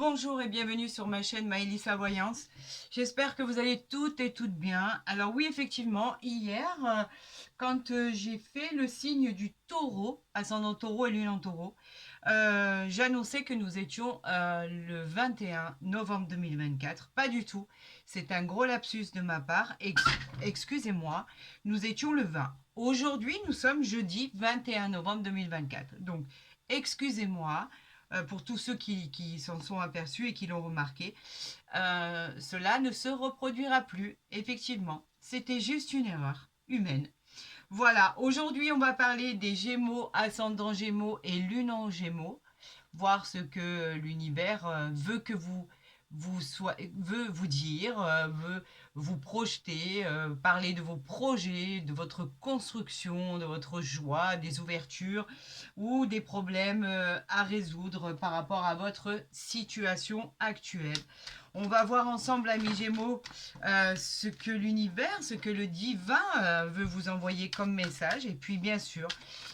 Bonjour et bienvenue sur ma chaîne Maëlissa Voyance. J'espère que vous allez toutes et toutes bien. Alors oui, effectivement, hier, quand j'ai fait le signe du taureau, ascendant taureau et lune en taureau, j'annonçais que nous étions le 21 novembre 2024. Pas du tout. C'est un gros lapsus de ma part. Excusez-moi. Nous étions le 20. Aujourd'hui, nous sommes jeudi 21 novembre 2024. Donc, excusez-moi pour tous ceux qui s'en sont aperçus et qui l'ont remarqué. Cela ne se reproduira plus, effectivement. C'était juste une erreur humaine. Voilà, aujourd'hui on va parler des Gémeaux, ascendant Gémeaux et lune en Gémeaux, voir ce que l'univers veut que veut vous dire, veut vous projeter, parler de vos projets, de votre construction, de votre joie, des ouvertures ou des problèmes à résoudre par rapport à votre situation actuelle. On va voir ensemble, amis Gémeaux, ce que l'univers, ce que le divin veut vous envoyer comme message. Et puis, bien sûr,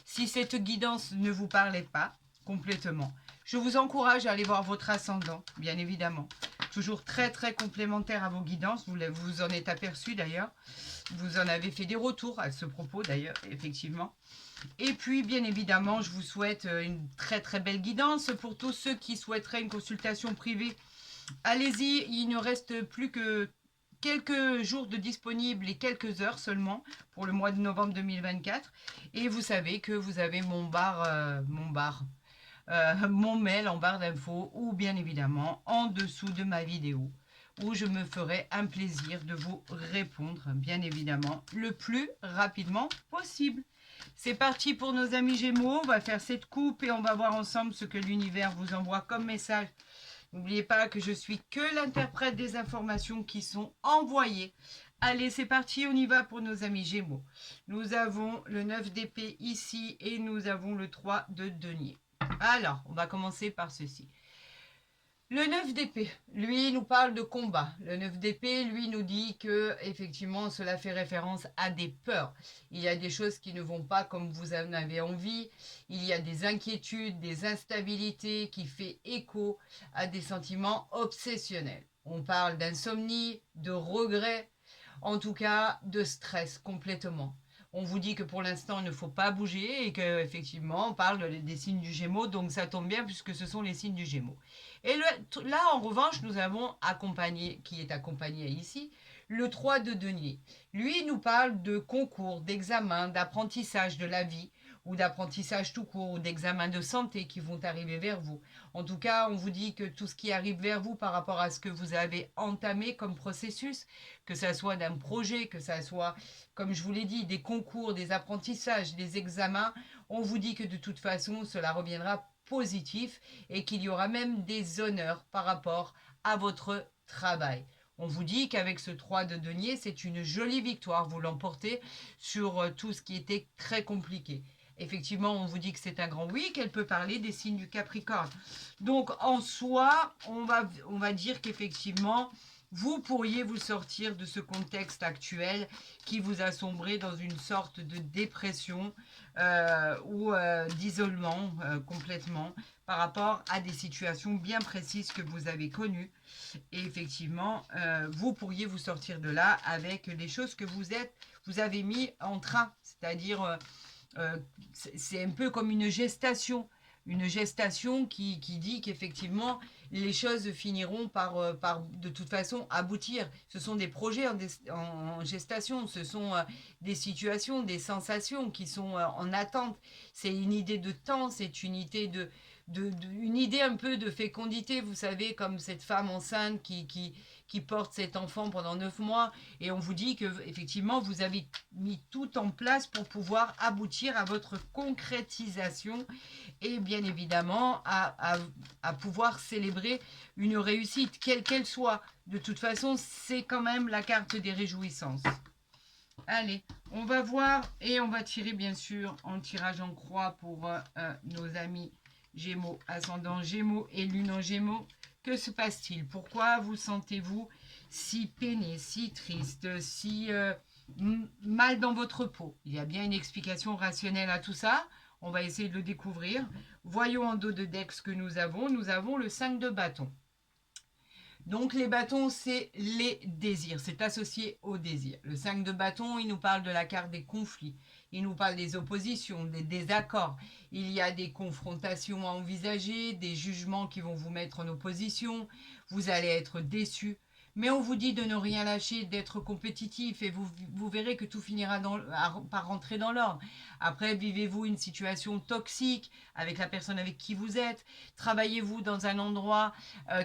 si cette guidance ne vous parlait pas complètement, je vous encourage à aller voir votre ascendant, bien évidemment. Toujours très, très complémentaire à vos guidances. Vous en êtes aperçu d'ailleurs. Vous en avez fait des retours à ce propos d'ailleurs, effectivement. Et puis, bien évidemment, je vous souhaite une très, très belle guidance pour tous ceux qui souhaiteraient une consultation privée. Allez-y, il ne reste plus que quelques jours de disponibles et quelques heures seulement pour le mois de novembre 2024. Et vous savez que vous avez mon mail en barre d'infos ou bien évidemment en dessous de ma vidéo où je me ferai un plaisir de vous répondre, bien évidemment, le plus rapidement possible. C'est parti pour nos amis Gémeaux. On va faire cette coupe et on va voir ensemble ce que l'univers vous envoie comme message. N'oubliez pas que je suis que l'interprète des informations qui sont envoyées. Allez, c'est parti, on y va pour nos amis Gémeaux. Nous avons le 9 d'épée ici et nous avons le 3 de denier. Alors, on va commencer par ceci. Le 9 d'épée, lui, nous parle de combat. Le 9 d'épée, lui, nous dit que, effectivement, cela fait référence à des peurs. Il y a des choses qui ne vont pas comme vous en avez envie. Il y a des inquiétudes, des instabilités qui fait écho à des sentiments obsessionnels. On parle d'insomnie, de regret, en tout cas de stress complètement. On vous dit que pour l'instant, il ne faut pas bouger et qu'effectivement, on parle des signes du Gémeaux, donc ça tombe bien puisque ce sont les signes du Gémeaux. Et là, en revanche, nous avons accompagné, qui est accompagné ici, le 3 de denier. Lui nous parle de concours, d'examen, d'apprentissage de la vie, ou d'apprentissage tout court, ou d'examen de santé qui vont arriver vers vous. En tout cas, on vous dit que tout ce qui arrive vers vous par rapport à ce que vous avez entamé comme processus, que ça soit d'un projet, que ça soit, comme je vous l'ai dit, des concours, des apprentissages, des examens, on vous dit que de toute façon, cela reviendra positif et qu'il y aura même des honneurs par rapport à votre travail. On vous dit qu'avec ce 3 de denier, c'est une jolie victoire. Vous l'emportez sur tout ce qui était très compliqué. Effectivement, on vous dit que c'est un grand oui, qu'elle peut parler des signes du Capricorne. Donc, en soi, on va dire qu'effectivement, vous pourriez vous sortir de ce contexte actuel qui vous a sombré dans une sorte de dépression ou d'isolement complètement par rapport à des situations bien précises que vous avez connues. Et effectivement, vous pourriez vous sortir de là avec les choses que vous avez mis en train. C'est-à-dire, c'est un peu comme une gestation. Une gestation qui dit qu'effectivement, les choses finiront par de toute façon aboutir. Ce sont des projets en gestation, ce sont des situations, des sensations qui sont en attente. C'est une idée de temps, c'est une idée une idée un peu de fécondité, vous savez, comme cette femme enceinte qui porte cet enfant pendant 9 mois. Et on vous dit que effectivement, vous avez mis tout en place pour pouvoir aboutir à votre concrétisation et bien évidemment à pouvoir célébrer une réussite, quelle qu'elle soit. De toute façon, c'est quand même la carte des réjouissances. Allez, on va voir et on va tirer bien sûr en tirage en croix pour nos amis Gémeaux, ascendant Gémeaux et lune en Gémeaux. Que se passe-t-il? Pourquoi vous sentez-vous si peiné, si triste, si mal dans votre peau? Il y a bien une explication rationnelle à tout ça. On va essayer de le découvrir. Voyons en dos de deck ce que nous avons. Nous avons le 5 de bâton. Donc les bâtons, c'est les désirs, c'est associé au désir. Le 5 de bâton, il nous parle de la carte des conflits, il nous parle des oppositions, des désaccords. Il y a des confrontations à envisager, des jugements qui vont vous mettre en opposition, vous allez être déçus. Mais on vous dit de ne rien lâcher, d'être compétitif et vous verrez que tout finira par rentrer dans l'ordre. Après, vivez-vous une situation toxique avec la personne avec qui vous êtes? Travaillez-vous dans un endroit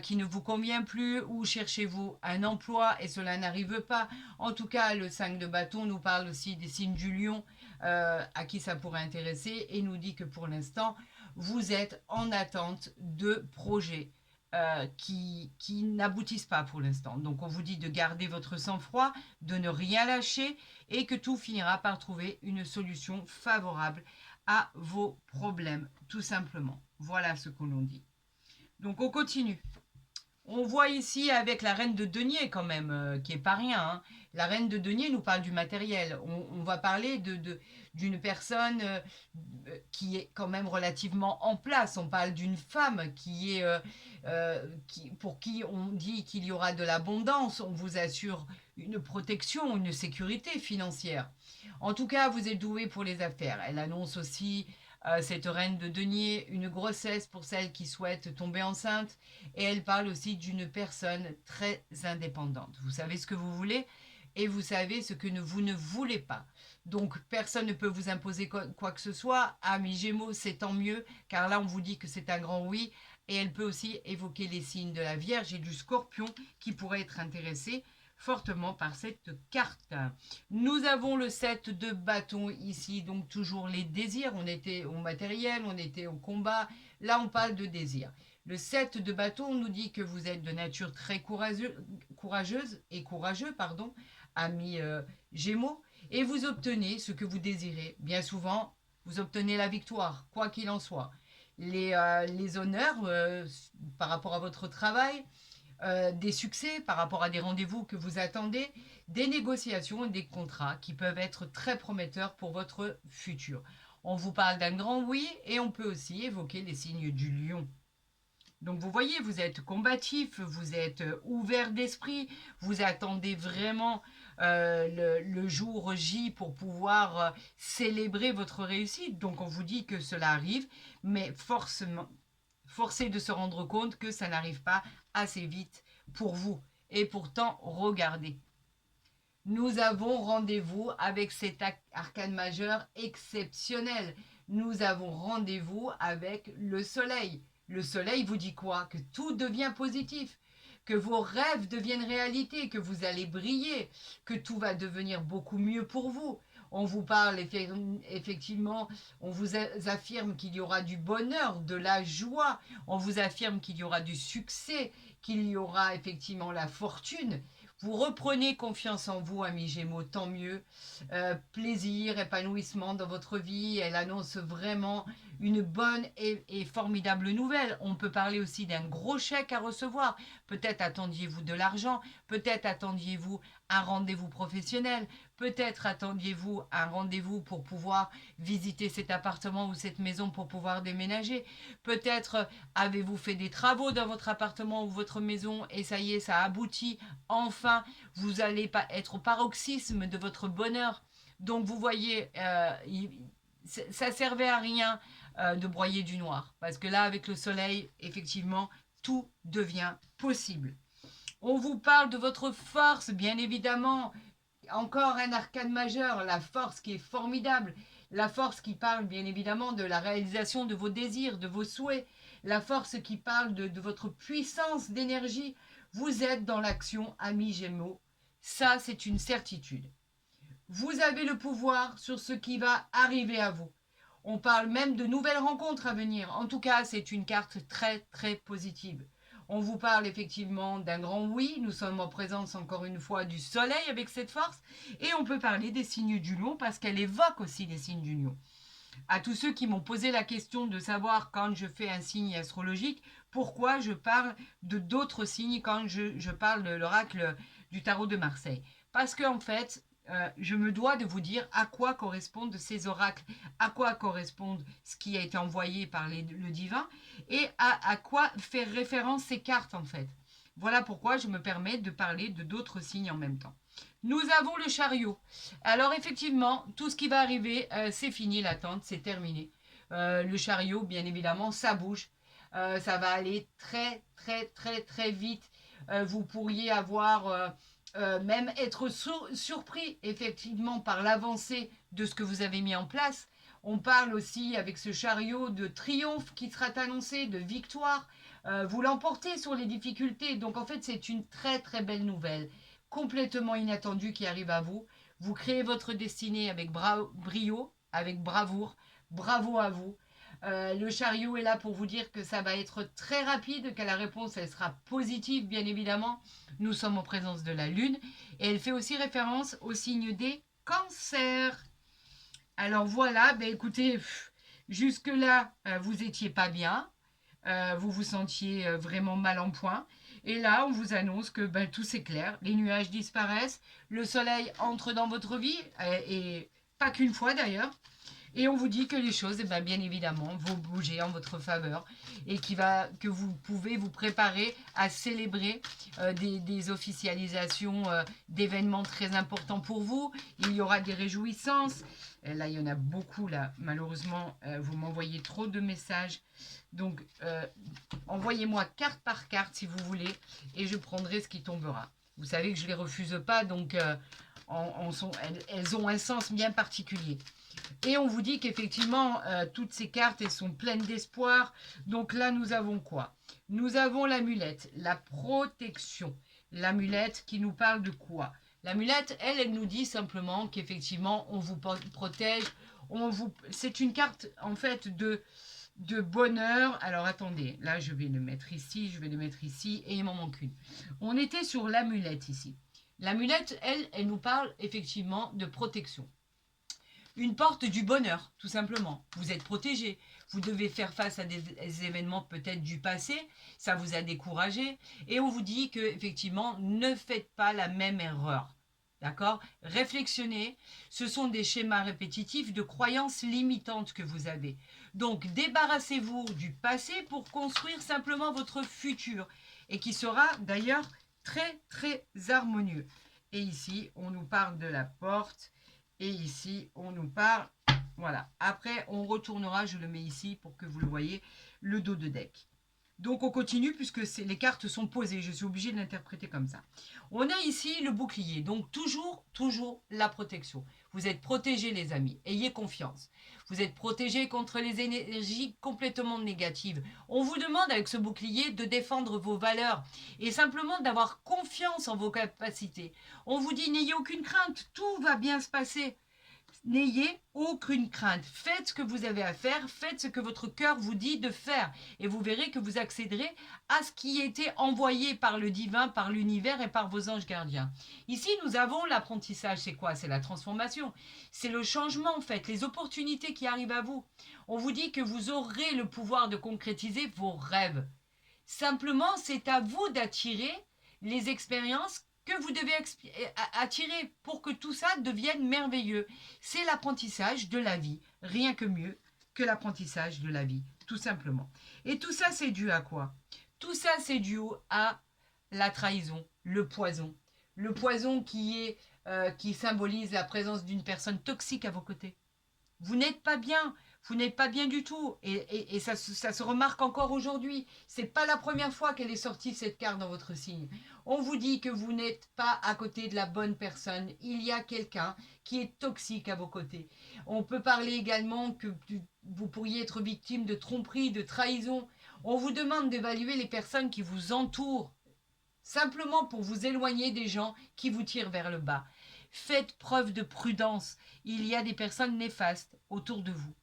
qui ne vous convient plus ou cherchez-vous un emploi et cela n'arrive pas? En tout cas, le 5 de bâton nous parle aussi des signes du lion à qui ça pourrait intéresser et nous dit que pour l'instant, vous êtes en attente de projets qui n'aboutissent pas pour l'instant. Donc on vous dit de garder votre sang-froid, de ne rien lâcher et que tout finira par trouver une solution favorable à vos problèmes, tout simplement. Voilà ce que l'on dit. Donc on continue. On voit ici avec la reine de denier quand même, qui est pas rien. Hein. La reine de denier nous parle du matériel. On va parler d'une personne qui est quand même relativement en place. On parle d'une femme qui est pour qui on dit qu'il y aura de l'abondance. On vous assure une protection, une sécurité financière. En tout cas, vous êtes doué pour les affaires. Elle annonce aussi cette reine de denier, une grossesse pour celles qui souhaitent tomber enceinte. Et elle parle aussi d'une personne très indépendante. Vous savez ce que vous voulez et vous savez ce que vous ne voulez pas. Donc, personne ne peut vous imposer quoi que ce soit. Amis Gémeaux, c'est tant mieux, car là, on vous dit que c'est un grand oui. Et elle peut aussi évoquer les signes de la Vierge et du Scorpion qui pourraient être intéressés fortement par cette carte. Nous avons le 7 de bâton ici, donc toujours les désirs. On était au matériel, on était au combat. Là, on parle de désir. Le 7 de bâton nous dit que vous êtes de nature très courageuse et courageux, amis Gémeaux, et vous obtenez ce que vous désirez. Bien souvent, vous obtenez la victoire, quoi qu'il en soit. Les honneurs par rapport à votre travail, des succès par rapport à des rendez-vous que vous attendez, des négociations et des contrats qui peuvent être très prometteurs pour votre futur. On vous parle d'un grand oui et on peut aussi évoquer les signes du lion. Donc vous voyez, vous êtes combatif, vous êtes ouvert d'esprit, vous attendez vraiment le jour J pour pouvoir célébrer votre réussite. Donc on vous dit que cela arrive, mais forcé de se rendre compte que ça n'arrive pas assez vite pour vous. Et pourtant, regardez. Nous avons rendez-vous avec cet arcane majeur exceptionnel. Nous avons rendez-vous avec le soleil. Le soleil vous dit quoi? Que tout devient positif, que vos rêves deviennent réalité, que vous allez briller, que tout va devenir beaucoup mieux pour vous. On vous parle effectivement, on vous affirme qu'il y aura du bonheur, de la joie, on vous affirme qu'il y aura du succès, qu'il y aura effectivement la fortune. Vous reprenez confiance en vous, amis Gémeaux, tant mieux. Plaisir, épanouissement dans votre vie. Elle annonce vraiment une bonne et formidable nouvelle. On peut parler aussi d'un gros chèque à recevoir. Peut-être attendiez-vous de l'argent, peut-être attendiez-vous un rendez-vous professionnel, peut-être attendiez-vous un rendez-vous pour pouvoir visiter cet appartement ou cette maison pour pouvoir déménager. Peut-être avez-vous fait des travaux dans votre appartement ou votre maison et ça y est, ça aboutit. Enfin, vous allez pas être au paroxysme de votre bonheur. Donc vous voyez, ça servait à rien de broyer du noir. Parce que là, avec le soleil, effectivement, tout devient possible. On vous parle de votre force, bien évidemment. Encore un arcane majeur, la force qui est formidable. La force qui parle, bien évidemment, de la réalisation de vos désirs, de vos souhaits. La force qui parle de votre puissance d'énergie. Vous êtes dans l'action, amis Gémeaux. Ça, c'est une certitude. Vous avez le pouvoir sur ce qui va arriver à vous. On parle même de nouvelles rencontres à venir. En tout cas, c'est une carte très, très positive. On vous parle effectivement d'un grand oui. Nous sommes en présence encore une fois du soleil avec cette force. Et on peut parler des signes du lion parce qu'elle évoque aussi les signes du lion. À tous ceux qui m'ont posé la question de savoir quand je fais un signe astrologique, pourquoi je parle de d'autres signes quand je parle de l'oracle du tarot de Marseille. Parce qu'en fait, je me dois de vous dire à quoi correspondent ces oracles, à quoi correspondent ce qui a été envoyé par le divin et à quoi faire référence ces cartes en fait. Voilà pourquoi je me permets de parler de d'autres signes en même temps. Nous avons le chariot. Alors effectivement, tout ce qui va arriver, c'est fini l'attente, c'est terminé. Le chariot, bien évidemment, ça bouge. Ça va aller très, très, très, très vite. Vous pourriez avoir même être surpris effectivement par l'avancée de ce que vous avez mis en place. On parle aussi avec ce chariot de triomphe qui sera annoncé, de victoire. Vous l'emportez sur les difficultés. Donc en fait, c'est une très très belle nouvelle, complètement inattendue qui arrive à vous. Vous créez votre destinée avec brio, avec bravoure. Bravo à vous. Le chariot est là pour vous dire que ça va être très rapide, que la réponse elle sera positive bien évidemment. Nous sommes en présence de la Lune et elle fait aussi référence au signe des cancers. Alors voilà, ben écoutez, jusque-là, vous étiez pas bien, vous vous sentiez vraiment mal en point. Et là, on vous annonce que ben, tout s'éclaire, les nuages disparaissent, le soleil entre dans votre vie, et pas qu'une fois d'ailleurs. Et on vous dit que les choses, eh ben, bien évidemment, vont bouger en votre faveur et que vous pouvez vous préparer à célébrer des officialisations d'événements très importants pour vous. Il y aura des réjouissances. Et là, il y en a beaucoup, là. Malheureusement, vous m'envoyez trop de messages. Donc, envoyez-moi carte par carte si vous voulez et je prendrai ce qui tombera. Vous savez que je ne les refuse pas, donc elles ont un sens bien particulier. Et on vous dit qu'effectivement, toutes ces cartes, elles sont pleines d'espoir. Donc là, nous avons quoi? Nous avons l'amulette, la protection. L'amulette qui nous parle de quoi? L'amulette, elle nous dit simplement qu'effectivement, on vous protège. C'est une carte, en fait, de bonheur. Alors, attendez. Là, je vais le mettre ici, je vais le mettre ici. Et il m'en manque une. On était sur l'amulette ici. L'amulette, elle nous parle effectivement de protection. Une porte du bonheur, tout simplement. Vous êtes protégé. Vous devez faire face à des événements peut-être du passé. Ça vous a découragé. Et on vous dit que effectivement, ne faites pas la même erreur. D'accord? Réflexionner. Ce sont des schémas répétitifs de croyances limitantes que vous avez. Donc, débarrassez-vous du passé pour construire simplement votre futur. Et qui sera d'ailleurs très, très harmonieux. Et ici, on nous parle de la porte. Et ici, on nous parle, voilà. Après, on retournera, je le mets ici pour que vous le voyez, le dos de deck. Donc, on continue puisque les cartes sont posées. Je suis obligée de l'interpréter comme ça. On a ici le bouclier. Donc, toujours la protection. Vous êtes protégés, les amis. Ayez confiance. Vous êtes protégés contre les énergies complètement négatives. On vous demande avec ce bouclier de défendre vos valeurs et simplement d'avoir confiance en vos capacités. On vous dit n'ayez aucune crainte, tout va bien se passer. N'ayez aucune crainte. Faites ce que vous avez à faire, faites ce que votre cœur vous dit de faire. Et vous verrez que vous accéderez à ce qui a été envoyé par le divin, par l'univers et par vos anges gardiens. Ici, nous avons l'apprentissage. C'est quoi? C'est la transformation. C'est le changement, en fait, les opportunités qui arrivent à vous. On vous dit que vous aurez le pouvoir de concrétiser vos rêves. Simplement, c'est à vous d'attirer les expériences que vous devez attirer pour que tout ça devienne merveilleux. C'est l'apprentissage de la vie, rien que mieux que l'apprentissage de la vie, tout simplement. Et tout ça, c'est dû à quoi? Tout ça, c'est dû à la trahison, le poison. Le poison qui symbolise la présence d'une personne toxique à vos côtés. Vous n'êtes pas bien, vous n'êtes pas bien du tout. Et ça se remarque encore aujourd'hui. C'est pas la première fois qu'elle est sortie cette carte dans votre signe. On vous dit que vous n'êtes pas à côté de la bonne personne. Il y a quelqu'un qui est toxique à vos côtés. On peut parler également que vous pourriez être victime de tromperie, de trahison. On vous demande d'évaluer les personnes qui vous entourent, simplement pour vous éloigner des gens qui vous tirent vers le bas. Faites preuve de prudence. Il y a des personnes néfastes autour de vous,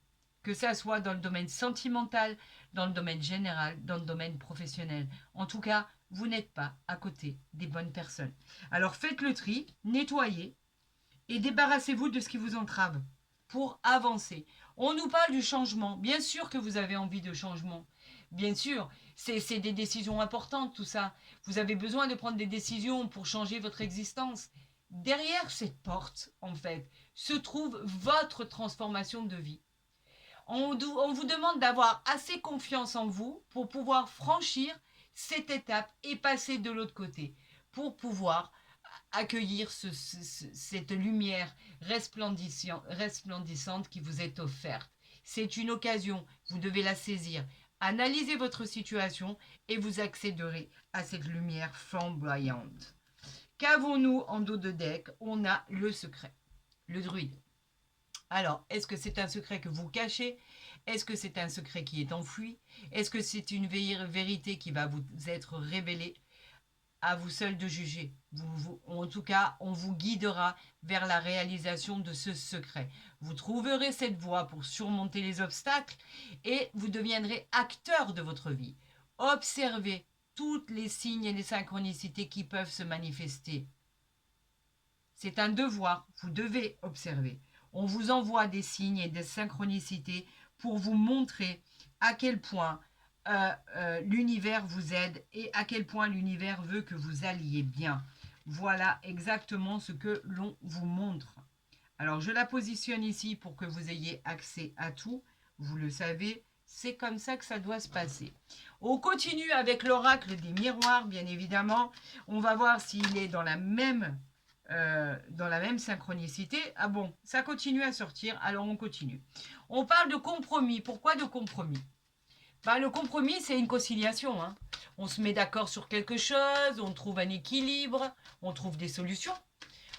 que ça soit dans le domaine sentimental, dans le domaine général, dans le domaine professionnel. En tout cas, vous n'êtes pas à côté des bonnes personnes. Alors faites le tri, nettoyez et débarrassez-vous de ce qui vous entrave pour avancer. On nous parle du changement. Bien sûr que vous avez envie de changement. Bien sûr, c'est des décisions importantes tout ça. Vous avez besoin de prendre des décisions pour changer votre existence. Derrière cette porte, en fait, se trouve votre transformation de vie. On vous demande d'avoir assez confiance en vous pour pouvoir franchir cette étape et passer de l'autre côté pour pouvoir accueillir cette lumière resplendissante qui vous est offerte. C'est une occasion, vous devez la saisir. Analysez votre situation et vous accéderez à cette lumière flamboyante. Qu'avons-nous en dos de deck? On a le secret, le druide. Alors, est-ce que c'est un secret que vous cachez? Est-ce que c'est un secret qui est enfoui? Est-ce que c'est une vérité qui va vous être révélée? À vous seul de juger. En tout cas, on vous guidera vers la réalisation de ce secret. Vous trouverez cette voie pour surmonter les obstacles et vous deviendrez acteur de votre vie. Observez tous les signes et les synchronicités qui peuvent se manifester. C'est un devoir, vous devez observer. On vous envoie des signes et des synchronicités pour vous montrer à quel point l'univers vous aide et à quel point l'univers veut que vous alliez bien. Voilà exactement ce que l'on vous montre. Alors, je la positionne ici pour que vous ayez accès à tout. Vous le savez, c'est comme ça que ça doit se passer. On continue avec l'oracle des miroirs, bien évidemment. On va voir s'il est dans la même synchronicité. Ah bon, ça continue à sortir, alors on continue. On parle de compromis. Pourquoi de compromis? Le compromis, c'est une conciliation. Hein. On se met d'accord sur quelque chose, on trouve un équilibre, on trouve des solutions.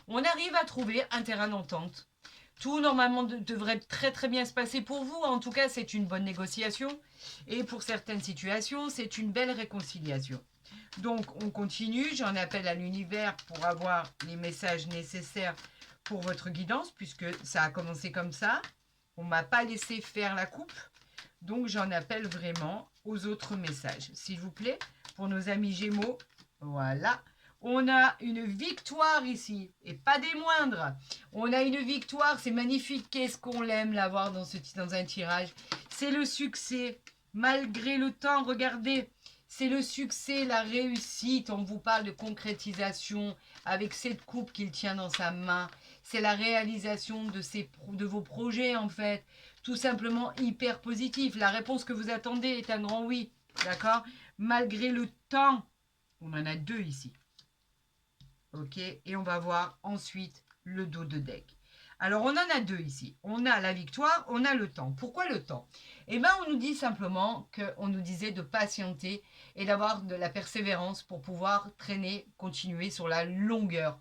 On arrive à trouver un terrain d'entente. Tout, normalement, devrait très très bien se passer pour vous. En tout cas, c'est une bonne négociation. Et pour certaines situations, c'est une belle réconciliation. Donc, on continue. J'en appelle à l'univers pour avoir les messages nécessaires pour votre guidance, puisque ça a commencé comme ça. On ne m'a pas laissé faire la coupe. Donc, j'en appelle vraiment aux autres messages. S'il vous plaît, pour nos amis Gémeaux, voilà. On a une victoire ici, et pas des moindres. On a une victoire, c'est magnifique. Qu'est-ce qu'on l'aime l'avoir dans un tirage. C'est le succès, malgré le temps, regardez. C'est le succès, la réussite. On vous parle de concrétisation avec cette coupe qu'il tient dans sa main. C'est la réalisation de vos projets, en fait. Tout simplement hyper positif. La réponse que vous attendez est un grand oui. D'accord? Malgré le temps, on en a deux ici. Ok? Et on va voir ensuite le dos de deck. Alors, on en a deux ici. On a la victoire, on a le temps. Pourquoi le temps? Eh bien, on nous dit simplement qu'on nous disait de patienter et d'avoir de la persévérance pour pouvoir traîner, continuer sur la longueur.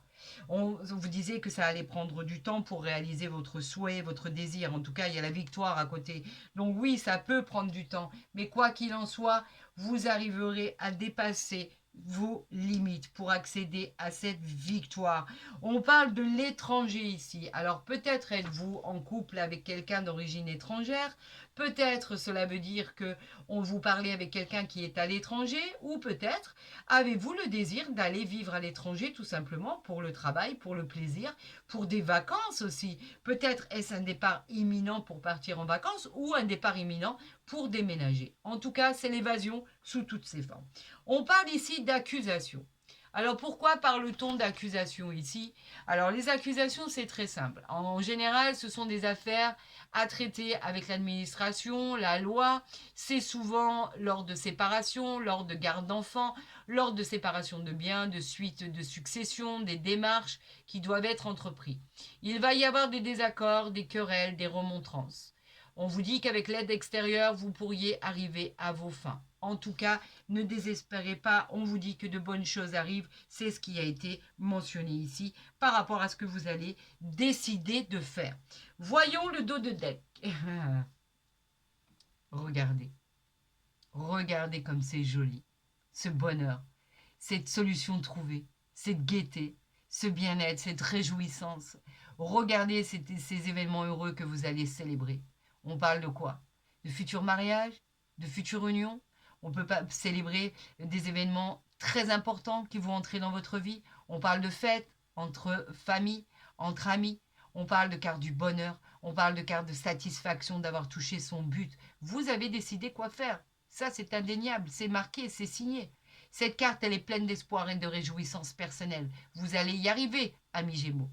On vous disait que ça allait prendre du temps pour réaliser votre souhait, votre désir. En tout cas, il y a la victoire à côté. Donc oui, ça peut prendre du temps. Mais quoi qu'il en soit, vous arriverez à dépasser vos limites pour accéder à cette victoire. On parle de l'étranger ici. Alors peut-être êtes-vous en couple avec quelqu'un d'origine étrangère, peut-être cela veut dire que on vous parlait avec quelqu'un qui est à l'étranger, ou peut-être avez-vous le désir d'aller vivre à l'étranger tout simplement pour le travail, pour le plaisir, pour des vacances aussi. Peut-être est-ce un départ imminent pour partir en vacances ou un départ imminent pour déménager. En tout cas, c'est l'évasion sous toutes ses formes. On parle ici d'accusation. Alors pourquoi parle-t-on d'accusation ici? Alors les accusations, c'est très simple. En général, ce sont des affaires à traiter avec l'administration, la loi. C'est souvent lors de séparation, lors de garde d'enfants, lors de séparation de biens, de suite de succession, des démarches qui doivent être entreprises. Il va y avoir des désaccords, des querelles, des remontrances. On vous dit qu'avec l'aide extérieure, vous pourriez arriver à vos fins. En tout cas, ne désespérez pas, on vous dit que de bonnes choses arrivent. C'est ce qui a été mentionné ici par rapport à ce que vous allez décider de faire. Voyons le dos de deck. Regardez. Regardez comme c'est joli. Ce bonheur, cette solution trouvée, cette gaieté, ce bien-être, cette réjouissance. Regardez ces événements heureux que vous allez célébrer. On parle de quoi? De futurs mariages? De futures unions? On peut pas célébrer des événements très importants qui vont entrer dans votre vie. On parle de fêtes entre familles, entre amis. On parle de carte du bonheur. On parle de carte de satisfaction d'avoir touché son but. Vous avez décidé quoi faire. Ça, c'est indéniable. C'est marqué, c'est signé. Cette carte, elle est pleine d'espoir et de réjouissance personnelle. Vous allez y arriver, amis Gémeaux.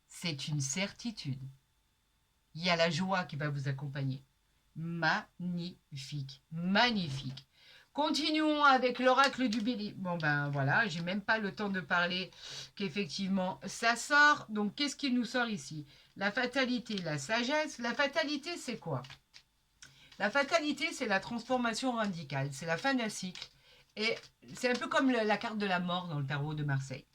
C'est une certitude. Il y a la joie qui va vous accompagner. Magnifique, magnifique. Continuons avec l'oracle du bélier. Bon ben voilà, j'ai même pas le temps de parler qu'effectivement ça sort. Donc qu'est-ce qu'il nous sort ici? La fatalité, la sagesse. La fatalité, c'est quoi? La fatalité, c'est la transformation radicale. C'est la fin d'un cycle. Et c'est un peu comme la carte de la mort dans le tarot de Marseille.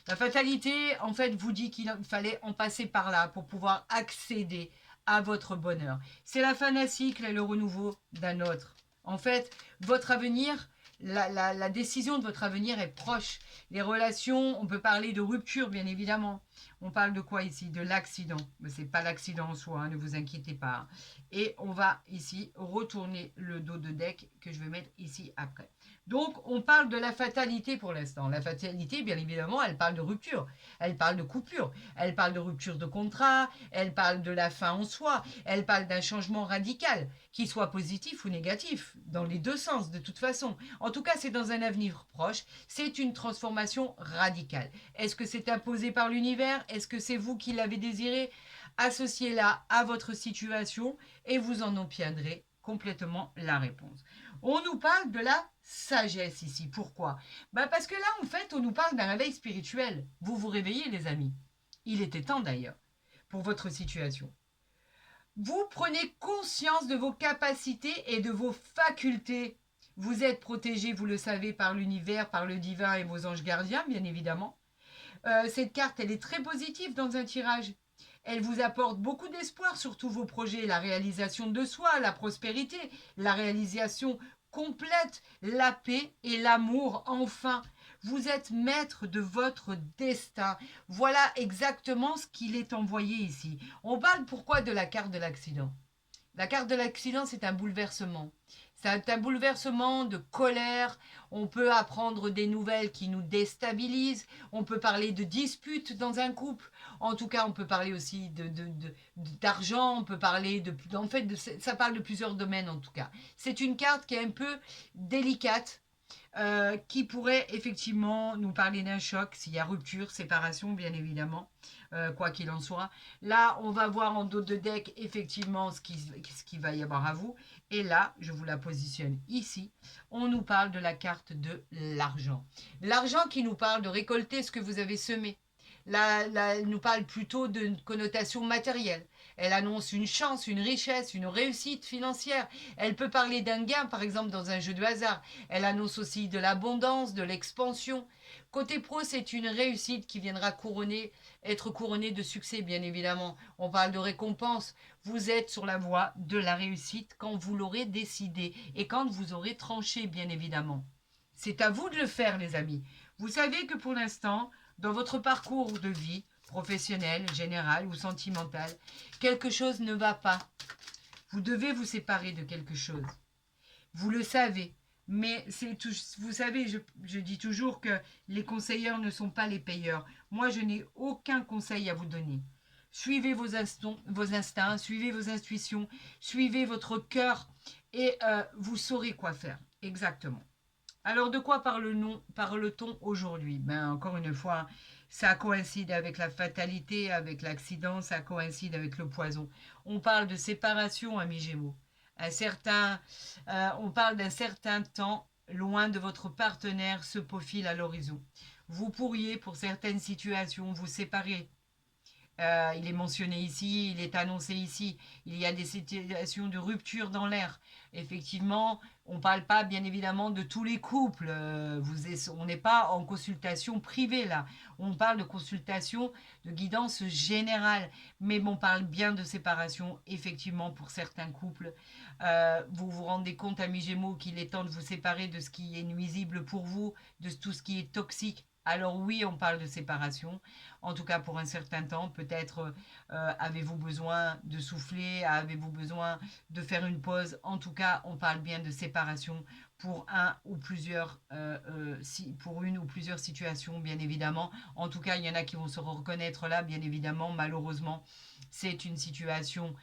La fatalité, en fait, vous dit qu'il fallait en passer par là pour pouvoir accéder à votre bonheur. C'est la fin d'un cycle et le renouveau d'un autre. En fait, votre avenir, la décision de votre avenir est proche. Les relations, on peut parler de rupture, bien évidemment. On parle de quoi ici? De l'accident. Mais ce n'est pas l'accident en soi, hein, ne vous inquiétez pas. Et on va ici retourner le dos de deck que je vais mettre ici après. Donc, on parle de la fatalité pour l'instant. La fatalité, bien évidemment, elle parle de rupture, elle parle de coupure, elle parle de rupture de contrat, elle parle de la fin en soi, elle parle d'un changement radical, qu'il soit positif ou négatif, dans les deux sens, de toute façon. En tout cas, c'est dans un avenir proche, c'est une transformation radicale. Est-ce que c'est imposé par l'univers? Est-ce que c'est vous qui l'avez désiré? Associez-la à votre situation et vous en obtiendrez complètement la réponse. On nous parle de la sagesse ici. Pourquoi? Parce que là, en fait, on nous parle d'un réveil spirituel. Vous vous réveillez, les amis. Il était temps d'ailleurs, pour votre situation. Vous prenez conscience de vos capacités et de vos facultés. Vous êtes protégé, vous le savez, par l'univers, par le divin et vos anges gardiens, bien évidemment. Cette carte, elle est très positive dans un tirage. Elle vous apporte beaucoup d'espoir sur tous vos projets, la réalisation de soi, la prospérité, la réalisation complète, la paix et l'amour, enfin. Vous êtes maître de votre destin. Voilà exactement ce qu'il est envoyé ici. On parle pourquoi de la carte de l'accident. La carte de l'accident, c'est un bouleversement. C'est un bouleversement de colère. On peut apprendre des nouvelles qui nous déstabilisent. On peut parler de disputes dans un couple. En tout cas, on peut parler aussi d'argent. On peut parler de... En fait, ça parle de plusieurs domaines en tout cas. C'est une carte qui est un peu délicate. Qui pourrait effectivement nous parler d'un choc s'il y a rupture, séparation, bien évidemment, quoi qu'il en soit. Là, on va voir en dos de deck effectivement ce qui va y avoir à vous. Et là, je vous la positionne ici. On nous parle de la carte de l'argent. L'argent qui nous parle de récolter ce que vous avez semé. Là, elle nous parle plutôt d'une connotation matérielle. Elle annonce une chance, une richesse, une réussite financière. Elle peut parler d'un gain, par exemple, dans un jeu de hasard. Elle annonce aussi de l'abondance, de l'expansion. Côté pro, c'est une réussite qui viendra être couronnée de succès, bien évidemment. On parle de récompense. Vous êtes sur la voie de la réussite quand vous l'aurez décidé et quand vous aurez tranché, bien évidemment. C'est à vous de le faire, les amis. Vous savez que pour l'instant, dans votre parcours de vie, professionnel, général ou sentimental, quelque chose ne va pas. Vous devez vous séparer de quelque chose. Vous le savez. Mais vous savez, je dis toujours que les conseilleurs ne sont pas les payeurs. Moi, je n'ai aucun conseil à vous donner. Suivez vos instincts, suivez vos intuitions, suivez votre cœur et vous saurez quoi faire. Exactement. Alors, de quoi parle-t-on aujourd'hui? Encore une fois, ça coïncide avec la fatalité, avec l'accident, ça coïncide avec le poison. On parle de séparation, amis Gémeaux. On parle d'un certain temps loin de votre partenaire se profile à l'horizon. Vous pourriez, pour certaines situations, vous séparer. Il est mentionné ici, il est annoncé ici. Il y a des situations de rupture dans l'air. Effectivement, on ne parle pas bien évidemment de tous les couples. On n'est pas en consultation privée là. On parle de consultation de guidance générale. Mais on parle bien de séparation, effectivement, pour certains couples. Vous vous rendez compte, amis Gémeaux, qu'il est temps de vous séparer de ce qui est nuisible pour vous, de tout ce qui est toxique. Alors oui, on parle de séparation, en tout cas pour un certain temps. Peut-être avez-vous besoin de souffler, avez-vous besoin de faire une pause. En tout cas, on parle bien de séparation pour pour une ou plusieurs situations, bien évidemment. En tout cas, il y en a qui vont se reconnaître là, bien évidemment. Malheureusement, c'est une situation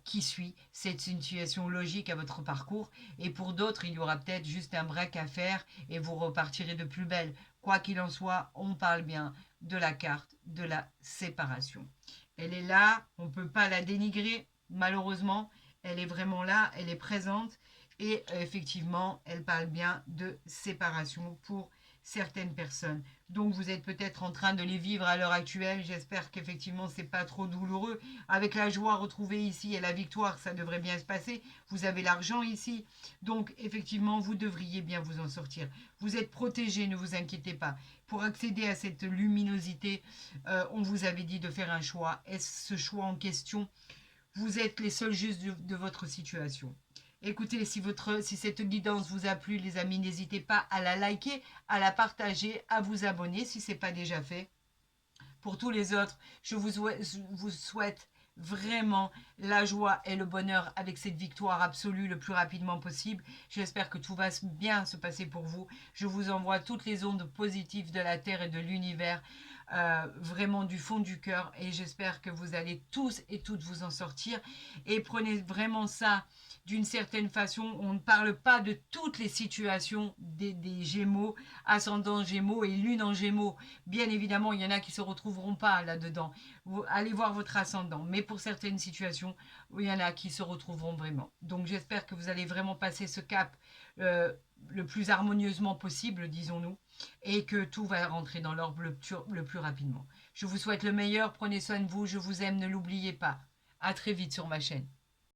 qui suit. C'est une situation logique à votre parcours. Et pour d'autres, il y aura peut-être juste un break à faire et vous repartirez de plus belle. Quoi qu'il en soit, on parle bien de la carte de la séparation. Elle est là, on ne peut pas la dénigrer, malheureusement. Elle est vraiment là, elle est présente. Et effectivement, elle parle bien de séparation pour certaines personnes. Donc vous êtes peut-être en train de les vivre à l'heure actuelle. J'espère qu'effectivement c'est pas trop douloureux. Avec la joie retrouvée ici et la victoire, ça devrait bien se passer. Vous avez l'argent ici. Donc effectivement, vous devriez bien vous en sortir. Vous êtes protégé, ne vous inquiétez pas. Pour accéder à cette luminosité, on vous avait dit de faire un choix. Est-ce ce choix en question? Vous êtes les seuls justes de votre situation. Écoutez, si cette guidance vous a plu, les amis, n'hésitez pas à la liker, à la partager, à vous abonner si ce n'est pas déjà fait. Pour tous les autres, je vous souhaite vraiment la joie et le bonheur avec cette victoire absolue le plus rapidement possible. J'espère que tout va bien se passer pour vous. Je vous envoie toutes les ondes positives de la Terre et de l'univers, vraiment du fond du cœur, et j'espère que vous allez tous et toutes vous en sortir. Et prenez vraiment ça d'une certaine façon. On ne parle pas de toutes les situations des Gémeaux, ascendant Gémeaux et lune en Gémeaux. Bien évidemment, il y en a qui ne se retrouveront pas là-dedans. Vous allez voir votre ascendant. Mais pour certaines situations, il y en a qui se retrouveront vraiment. Donc j'espère que vous allez vraiment passer ce cap le plus harmonieusement possible, disons-nous, et que tout va rentrer dans l'ordre le plus rapidement. Je vous souhaite le meilleur. Prenez soin de vous. Je vous aime. Ne l'oubliez pas. À très vite sur ma chaîne.